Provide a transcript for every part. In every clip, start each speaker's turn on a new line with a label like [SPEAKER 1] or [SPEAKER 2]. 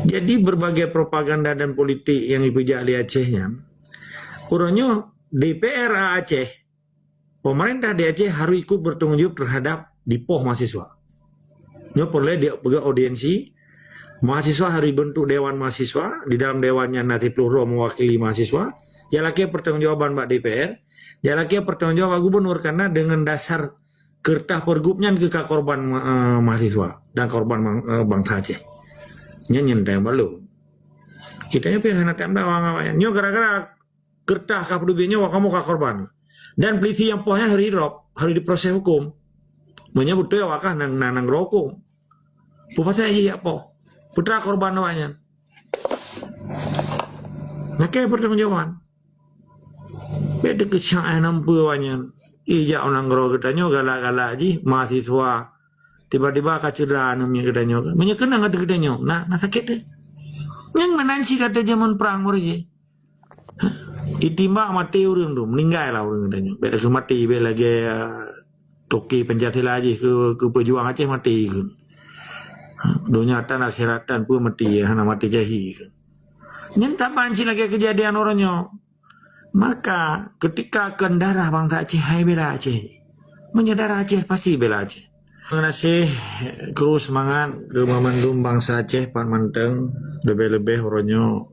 [SPEAKER 1] Jadi berbagai propaganda dan politik yang dipijak di Acehnya, urangnya DPR Aceh, pemerintah di Aceh harus ikut bertanggung jawab terhadap dipoh mahasiswa. Nyo boleh dia pegang audiensi, mahasiswa harus bentuk dewan mahasiswa, di dalam dewannya nanti peluru mewakili mahasiswa, ya lagi pertanggungjawaban Mbak DPR, ya lagi pertanggungjawaban gubernur karena dengan dasar kertas pergubnya ke korban mahasiswa dan korban bangsa Aceh. Nyentai balu. Kitanya pihak anak tembak awang-awangnya. Nyo gara-gara kertas kapudubinya kamu korban. Dan peliti yang pohnya hari drop, hari diproses hukum. Menyebut tu ya wakah nang rokok. Pupa saya ya po. Putra korban awaknya. Nakay pertanggungjawaban. Beda kecaan nampu awaknya. Ija orang rokok katanya galak-galak aja mahasiswa. Tiba-tiba kacedera namanya katanya. Menyekenang kata katanya. Nah sakit deh. Yang menansi kata zaman perang orang je. Ditimbak mati orang tu, meninggal lah orang katanya. Beda ke mati, beda lagi toki penjati lagi ke pejuang Aceh mati ke. Dunia tan akhiratan pun mati, hana mati jahi ke. Yang tak panci lagi kejadian orangnya. Maka ketika kendarah bangsa Aceh, hai bela Aceh. Menyadar Aceh pasti bela Aceh. Terima kasih kru semangat ke memandum bangsa Aceh Pak Manteng lebih-lebih orangnya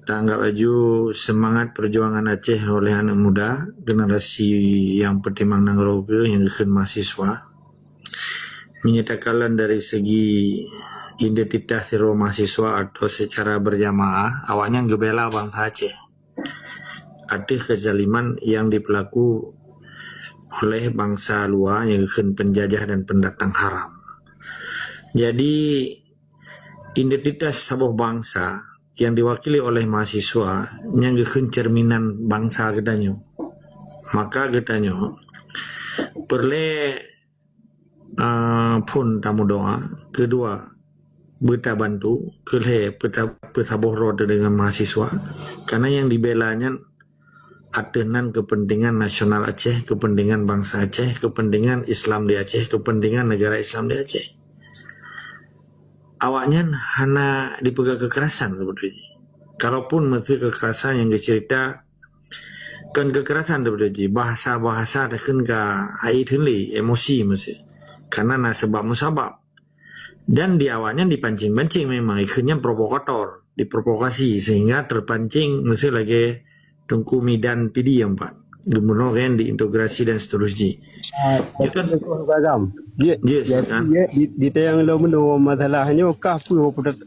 [SPEAKER 1] tanggap baju semangat perjuangan Aceh oleh anak muda generasi yang pertimang nangroge yang kekan mahasiswa menyatakan dari segi identitas hero mahasiswa atau secara berjamaah awaknya ngebela bangsa Aceh ada kezaliman yang diperlaku oleh bangsa luar yang kekan penjajah dan pendatang haram. Jadi identitas sebuah bangsa yang diwakili oleh mahasiswa yang kekan cerminan bangsa gedanya. Maka gedanya perle pun tamu doa kedua beta bantu keleh peta bohro dengan mahasiswa karena yang dibelanya atenan kepentingan nasional Aceh, kepentingan bangsa Aceh, kepentingan Islam di Aceh, kepentingan negara Islam di Aceh. Awaknya hana dipegang kekerasan sebetulnya. Kalaupun mesti kekerasan yang dicerita kan kekerasan sebetulnya bahasa-bahasa kan ke hai tenli emosi mesti. Karena na sebab musabab. Dan di awalnya dipancing-pancing memang akhirnya provokator, diprovokasi sehingga terpancing mesti lagi Tungku Midan PD yang Pak Gubernur kan diintegrasi dan seterusnya.
[SPEAKER 2] Itu kan program. Dia di yang lo menu masalahnya kah pu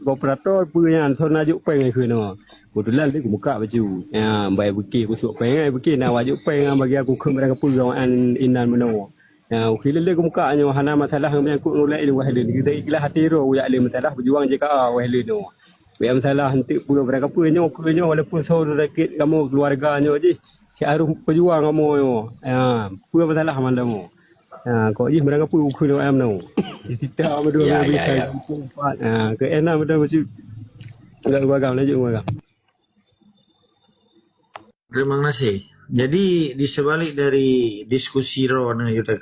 [SPEAKER 2] operator pu yang sona juk peng ke no. Kebetulan dia buka baju. Ya baik buki kusuk peng ai buki na waju peng bagi aku ke mereka pu yang inan menu. Ya ukil dia mukanya hana masalah yang aku nolak itu wahli. Kita ikhlas hati ro ya le masalah berjuang jika wahli no. Yang salah nanti pulau mereka punya walaupun saudara kamu keluarganya je si harus berjuang kamu pulau masalah mana kamu kau ini mereka pulau kuno am no kita berdua ke enak betul mesti enggak gua lanjut gua.
[SPEAKER 1] Terima kasih. Jadi di sebalik dari diskusi ro yang kita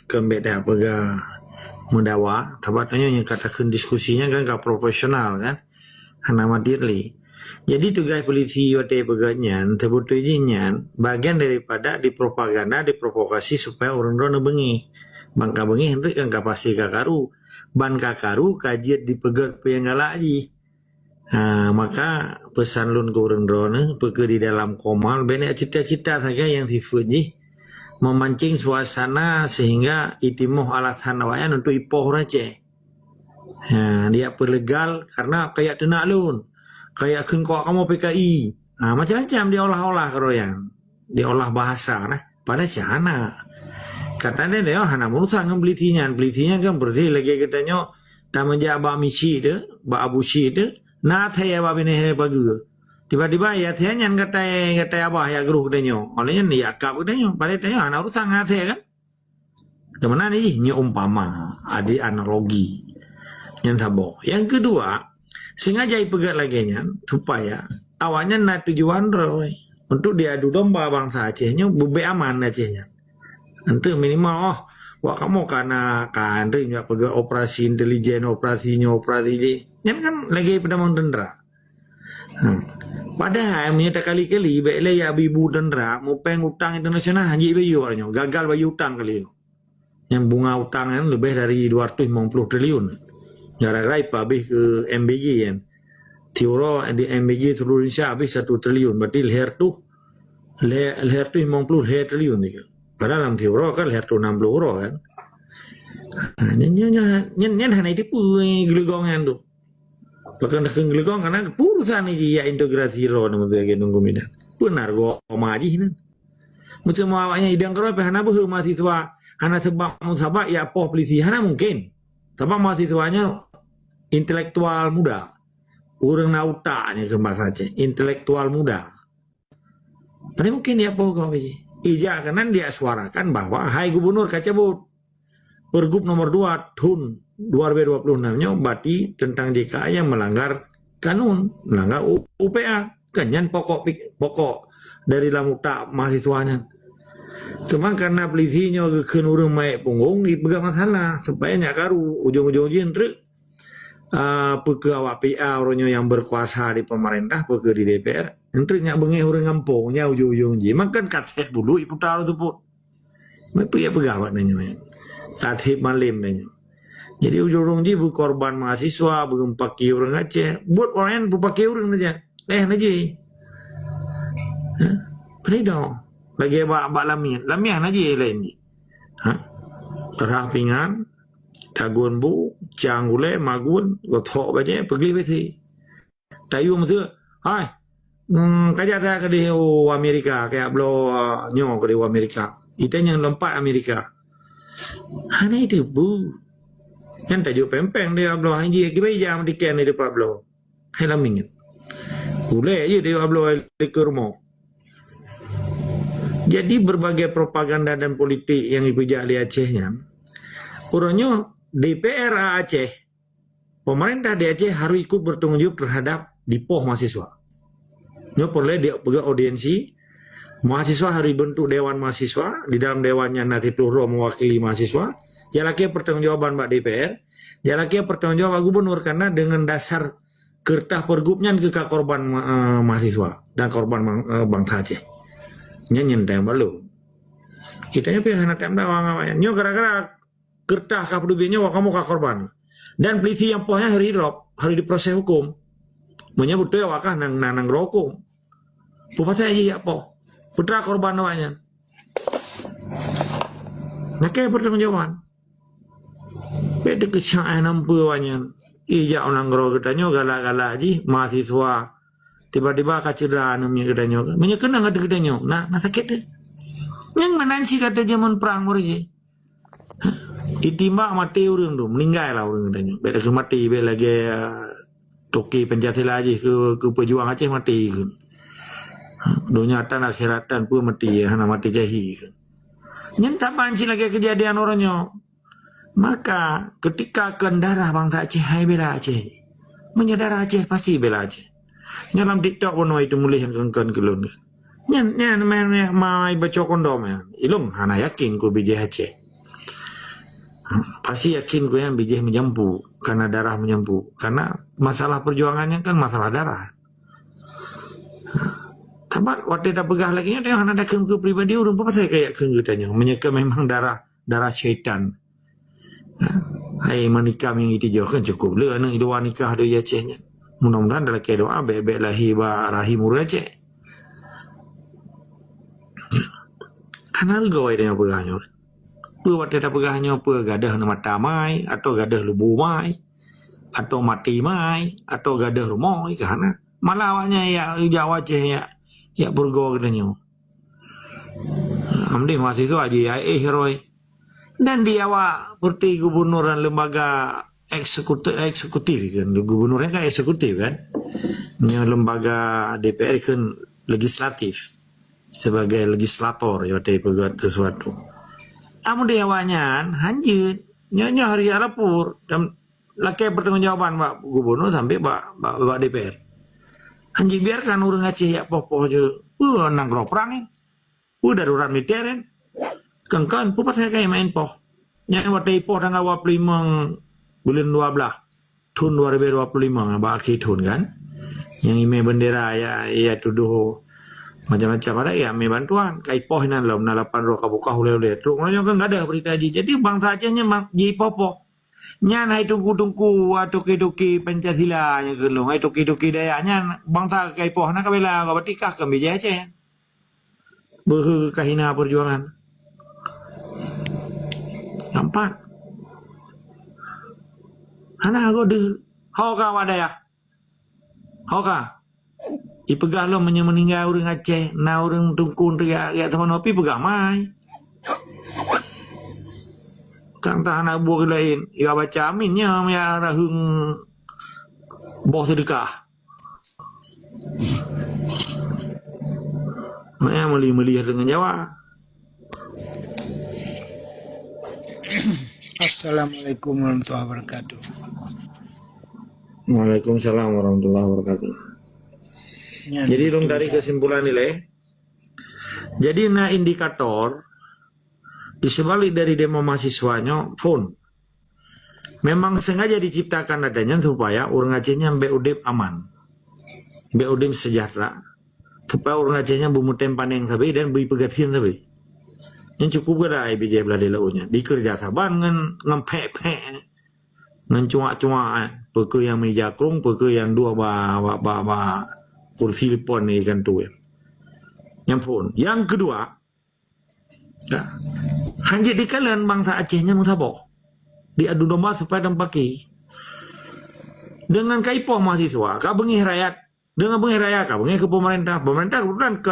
[SPEAKER 1] kan beda pega mendawa tabatnya yang katakan diskusinya kan gak profesional kan hana madirli. Jadi tugas polisi wate peganyan sebetulnya bagian daripada dipropaganda, diprovokasi supaya orang-orang bengi. Bangka bengi hendak kan kapasi kakaru. Ban kakaru kajiat dipegat penggala aji. Maka pesan lun ke orang-orang peke di dalam komal banyak cita-cita saja yang sifatnya memancing suasana sehingga itimuh alasan awayan untuk ipoh race. Dia perlegal karena kayak tenak lun kayak kengkok kamu PKI macam-macam diolah-olah keroyan diolah bahasa nah pada siana katanya dia hana murusan dengan belitinya kan berarti lagi katanya tak menjak bak misi dia bak abusi dia nah thaya bak bini bagi tiba-tiba ya thaya kata abah ya geruh katanya olehnya ni akab katanya pada katanya hana urusan ngate kan kemana nih umpama ada analogi yang tabo. Yang kedua, sengaja ipegat laginya supaya awalnya na tujuan roy untuk diadu domba bangsa Acehnya bube aman Acehnya. Untuk minimal Wah kamu karena kan ring ya pega operasi intelijen operasi nyan kan lagi pada mau dendra. Padahal menyata kali-kali baiklah ya ibu dendra mau peng utang internasional haji bayu warnyo gagal bayu utang kali yo. Yang bunga utang kan lebih dari 250 triliun. Gara-gara habis ke MBG kan. Tiuro di MBG seluruh Indonesia habis 1 triliun. Berarti leher tu 50 leher triliun ni. Padahal dalam Tiuro kan leher tu 60 euro kan. Nyen hana itu pun gelugongan tu. Bahkan nak gelugongan karena perusahaan ini ya integrasi ro nama tu yang nunggu midan. Benar go maji nan. Macam awaknya idang kerap hana buh mahasiswa hana sebab musabak ya poh polisi hana mungkin. Sebab mahasiswanya intelektual muda. Orang nautaknya ke bahasa Aceh, intelektual muda. Tapi mungkin dia poh kau ini. Ija kanan dia suarakan bahwa hai gubernur kacabut. Pergub nomor 2 tahun 2026-nya berarti tentang JKA yang melanggar kanun, melanggar UPA. Kanyan pokok dari lamutak mahasiswanya. Cuma karena polisinya ke orang maik punggung, dipegang masalah. Supaya nyakaru ujung-ujungnya terus. Peke awak PA orangnya yang berkuasa di pemerintah, peke di DPR. Terus nyak bengih orang kampungnya ujung-ujungnya. Makan katset dulu, ibu tahu tu pun. Mereka ya pegawai nanya. Katset malim nanya. Jadi ujung-ujungnya berkorban mahasiswa, berempaki orang Aceh. Buat orang yang berpaki orang saja. Aja. Ini dong. Lagi bak lamian aja lain ni. Kerapingan, tagun bu, canggule, magun, gotok baca, pergi besi. Tayu mesti, hai, kaja saya ke di Amerika, kayak belo nyong ke di Amerika. Itu yang lompat Amerika. Hanya itu bu. Yang tajuk pempeng dia belo haji, kita jam di ken di depan belo. Hai lamingin. Boleh je dia belo di ke rumah. Jadi berbagai propaganda dan politik yang dipijak di Acehnya, orangnya DPR Aceh, pemerintah di Aceh harus ikut bertanggung jawab terhadap dipoh mahasiswa. Nyo boleh dia pergi audiensi, mahasiswa harus bentuk dewan mahasiswa, di dalam dewannya nanti peluru mewakili mahasiswa, yang laki pertanggungjawaban Mbak DPR, yang laki pertanggungjawaban gubernur karena dengan dasar kertas pergubnya ke korban mahasiswa dan korban bangsa Aceh. Nyanyian yang baru. Kita nya pihak anak temda awang nyo gara-gara kertas kapedubinya kamu korban. Dan polisi yang pohnya hari drop, hari diproses hukum. Menyebut tu wakah nang rokok. Pupa saya ya po. Putra korban awaknya. Nakay pertanggungjawaban. Beda kesalahan nampu awaknya. Ija orang rokok katanya galak-galak aja mahasiswa. Tiba-tiba kacedera namanya katanya. Menyekena kata katanya. Nah sakit deh. Yang menansi kata zaman perang je. Ditimbak mati orang tu. Meninggal lah orang katanya. Beda ke mati. Beda lagi toki penjatila aja ke pejuang Aceh mati kan. Dunia tan akhiratan pun mati. Hana mati jahi kan. Yang tak panci lagi kejadian orangnya. Maka ketika kendarah bangsa Aceh hai bela Aceh. Menyadara Aceh pasti bela Aceh. Dalam TikTok pun itu mulai yang kengkan kelun. Nyan mai baca kondom ya. Ilum hana yakin ku bijih Aceh. Pasti yakin ku yang bijih menyampu karena darah menyampu. Karena masalah perjuangannya kan masalah darah. Tapi waktu dah pegah lagi dia hana ada ke pribadi urang apa saya kayak ke tanya. Menyeka memang darah syaitan. Hai menikah yang itu jauh kan cukup le anak itu nikah ada Acehnya. Mudah-mudahan dalam doa bebek lahir rahim Aceh. Karena gawai dengan pegahnya. Buat tidak pegahnya apa gadah mata mai atau gadah lebu mai atau mati mai atau gadah rumah karena malah awaknya ya Jawa Aceh ya bergawa katanya. Amdi mahasiswa aja ya Roy. Dan dia awak seperti gubernur dan lembaga eksekutif kan, gubernurnya kan eksekutif kan, yang lembaga DPR kan legislatif sebagai legislator ya dari peguat sesuatu. Amun dia awaknya hanjut nyonya hari lapor dan laki pertanggungjawaban Pak Gubernur sampai Pak DPR. Hanjut biarkan orang Aceh ya popo je, nang perang darurat militer kan. Kengkan, pupat saya kayak main poh. Yang watai ipoh tanggal 25 bulan 12 tahun 2025 baki tahun kan. Yang ime bendera ya tuduh macam-macam ada ya ame bantuan kai poh nan lom na 8 ro kabuka hule-hule. Truk ngono kan enggak ada berita haji. Jadi bangsa Acehnya ji popo. Nyan hai tungku-tungku atuki-tuki Pancasila nya gelung hai tuki-tuki daya nyan bangsa kai poh na kabela ka batikah ke bija Aceh. Beuh kahina perjuangan. Nampak? Hana go de hoka wadaya. Hoka. Ipegah lo meninggal orang Aceh, na orang tungkun ria teman opi pegah mai. Kang tak anak buah lain, ya baca aminnya ya rahung boh sedekah. Maya meli-meli dengan Jawa.
[SPEAKER 3] Assalamualaikum warahmatullahi wabarakatuh.
[SPEAKER 1] Waalaikumsalam warahmatullahi wabarakatuh. Jadi dong dari kesimpulan nilai. Jadi na indikator di sebalik dari demo mahasiswanya phone. Memang sengaja diciptakan adanya supaya orang Acehnya beudep aman. Beudep sejahtera. Supaya orang Acehnya bumutem paneng sabi dan bui pegatian sabi. Yang cukup gada IBJ beladi launya. Dikerja saban ngempek-pek. Ngencua-cua. Peke yang mejakrung, peke yang dua ba kursi lipon ni kan tu. Yang pun. Yang kedua, hanya dikalian bangsa Acehnya mutabok. Diadu domba supaya dampaki. Dengan kaipoh mahasiswa, kau bengi rakyat. Dengan bengi rakyat, kau bengi ke pemerintah. Pemerintah kemudian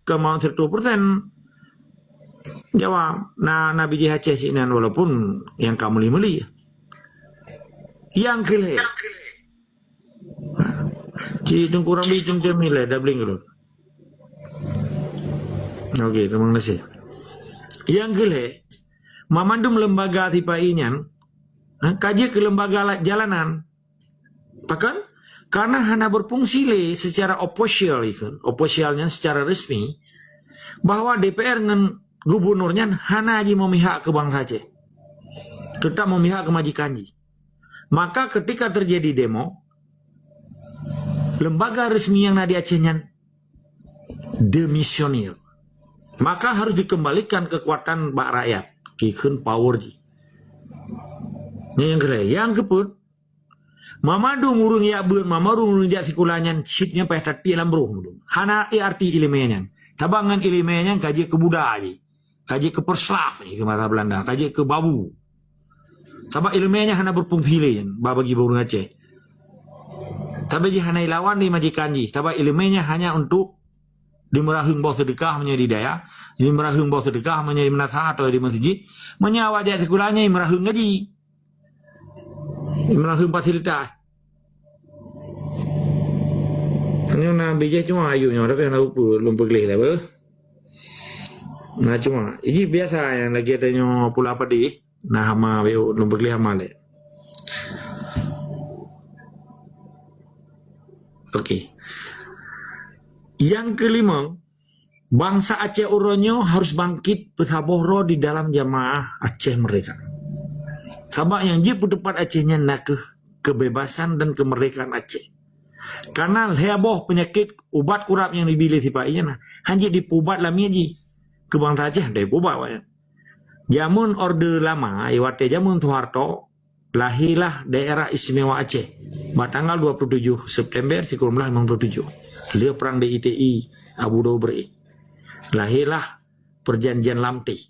[SPEAKER 1] ke mau 100%. Jawab, na biji Aceh sini walaupun yang kamu meli. Yang kelih. Ci kurang bicung dia nilai dah bling dulu. Okey, terima kasih. Yang kelih, memandum lembaga tipe inyan, kaji ke lembaga jalanan. Bahkan karena hanya berfungsi secara official itu, officialnya secara resmi, bahwa DPR dengan gubernurnya hanya aja memihak ke bangsa Aceh, tetap memihak ke majikanji. Maka ketika terjadi demo, lembaga resmi yang nadi Acehnya demisionir. Maka harus dikembalikan kekuatan bak rakyat. Kikun power ji. Yang kedua, yang keput, mamadu murung ya bun, mamadu murung ya sikulanyan, sitnya payah tati lambruh. Hana arti ilmiahnya. Tabangan ilmiahnya kaji ke Buddha aja. Kaji ke Perslav ni ke mata Belanda, kaji ke Babu. Sabab ilmiahnya hanya berfungsi lain bagi burung Aceh. Tapi jika hanya lawan di majikan ji, sabab ilmiahnya hanya untuk dimerahung bau sedekah menjadi daya, dimerahung bau sedekah menjadi menasah atau di masjid, menyawa dia sekulanya merahung gaji, merahung fasilitas. Ini nak bijak cuma ayunya, tapi nak belum pergi lah, nah cuma, ini biasa yang lagi adanya pula apa di. Nah, hama belum pergi hama le. Okey. Yang kelima, bangsa Aceh Uronyo harus bangkit bersabohro di dalam jamaah Aceh mereka. Sabab yang dia pendapat Acehnya nak kebebasan dan kemerdekaan Aceh. Karena heboh penyakit ubat kurap yang dibeli tipainya nah, hanya dipubat lami aja ke bangsa Aceh dari pubat banyak. Jamun Orde Lama, iwate jamun Soeharto, lahirlah daerah istimewa Aceh. Tanggal 27 September 1957. Dia perang DITI Abu Dobri. Lahirlah perjanjian Lamti.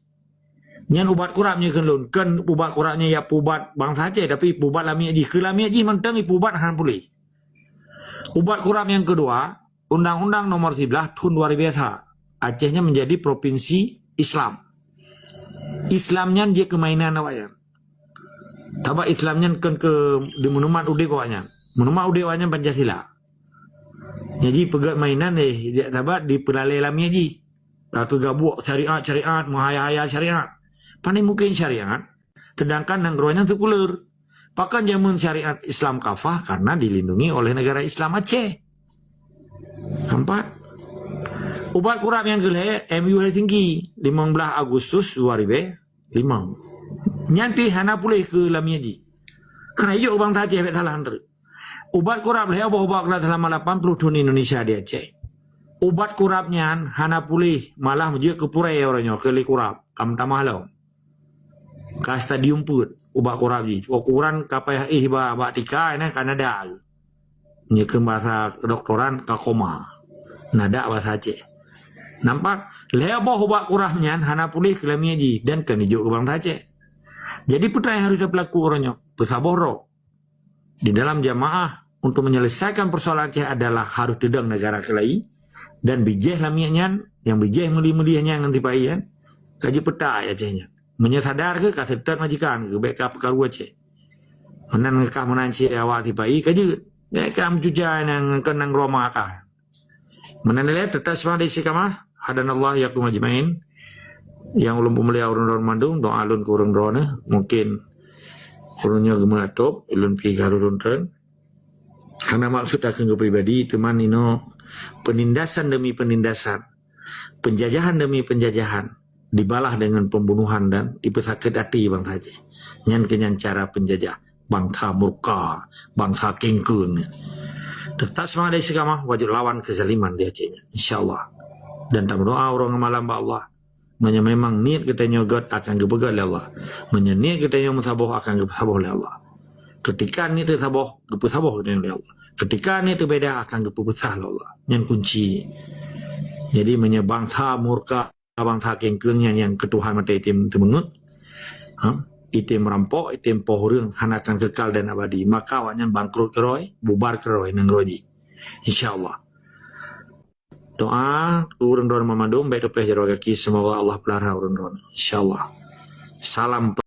[SPEAKER 1] Nyan ubat kurapnya kan ubat kurapnya ya pubat bangsa Aceh tapi pubat lami aji. Ke lami aji mentang pubat han pulih. Ubat kurap yang kedua, Undang-Undang Nomor 11 Tahun 2001. Acehnya menjadi provinsi Islam. Islamnya dia kemainan awaknya. Tabak Islamnya kan ke di menuman ude awaknya. Menuman ude awaknya Pancasila. Jadi pegat mainan dia tabak di pelalai lami aji. Kegabuk syariat, menghaya-haya syariat. Pandai mungkin syariat. Sedangkan nanggronya sekuler. Pakan jamun syariat Islam kafah karena dilindungi oleh negara Islam Aceh. Nampak? Ubat kurap yang kelih MU Helsinki 15 Agustus 2005. Nyanti hana pulih ke lamiaji. Karena yuk bang taje bet salah hantar. Ubat kurap leh obat kelas selama 80 tahun Indonesia dia Aceh. Ubat kurapnya hana pulih malah menjadi ke purai orangnya ke li kurap kam tamah lo. Ka stadium put ubat kurap ji. Ukuran kapai ba tika ini Kanada. Ni ke bahasa kedokteran ka koma. Nada bahasa Aceh. Nampak leh obat kurapnya hana pulih ke lamiaji dan kan hijau ke bang taje. Jadi putra yang harus berlaku orangnya pesaboro di dalam jamaah untuk menyelesaikan persoalan Aceh adalah harus dedang negara kelai dan bijih lamianya yang bijih meli-melianya yang nanti paian kaji peta ya Acehnya menyesadar ke kasetan majikan ke beka perkara Aceh menan ngekah menanci awak tipai kaji mereka mencuja yang kenang Roma akah menan lihat tetap semua di sikamah hadanallah yakum ajmain yang ulun pemulia urun-urun mandung doa alun ke urun-urun mungkin urunnya gematop ulun pi karurun tren karena maksud akan ke pribadi teman ino penindasan demi penindasan penjajahan demi penjajahan dibalah dengan pembunuhan dan dipesakit hati bang saja nyan kenyan cara penjajah bangsa murka bangsa kengkung tetap semua dari sekamah wajib lawan kezaliman di Acehnya insyaallah dan tak berdoa orang malam ba Allah memang niat kita nyogot akan kebegal oleh Allah. Niat kita yang mensaboh akan kesaboh oleh Allah. Ketika niat tersaboh, kesaboh oleh Allah. Ketika niat berbeda akan kepesah oleh Allah. Yang kunci. Jadi bangsa murka, bangsa kengkengnya yang ketuhan mata itim temengut. Itim merampok, itim pohurun, hanakan kekal dan abadi. Maka awaknya bangkrut keroy, bubar keroy, nangroji. InsyaAllah. Doa urun-urun memadum baik tu pelajari kaki semoga Allah pelihara urun-urun insyaallah. Salam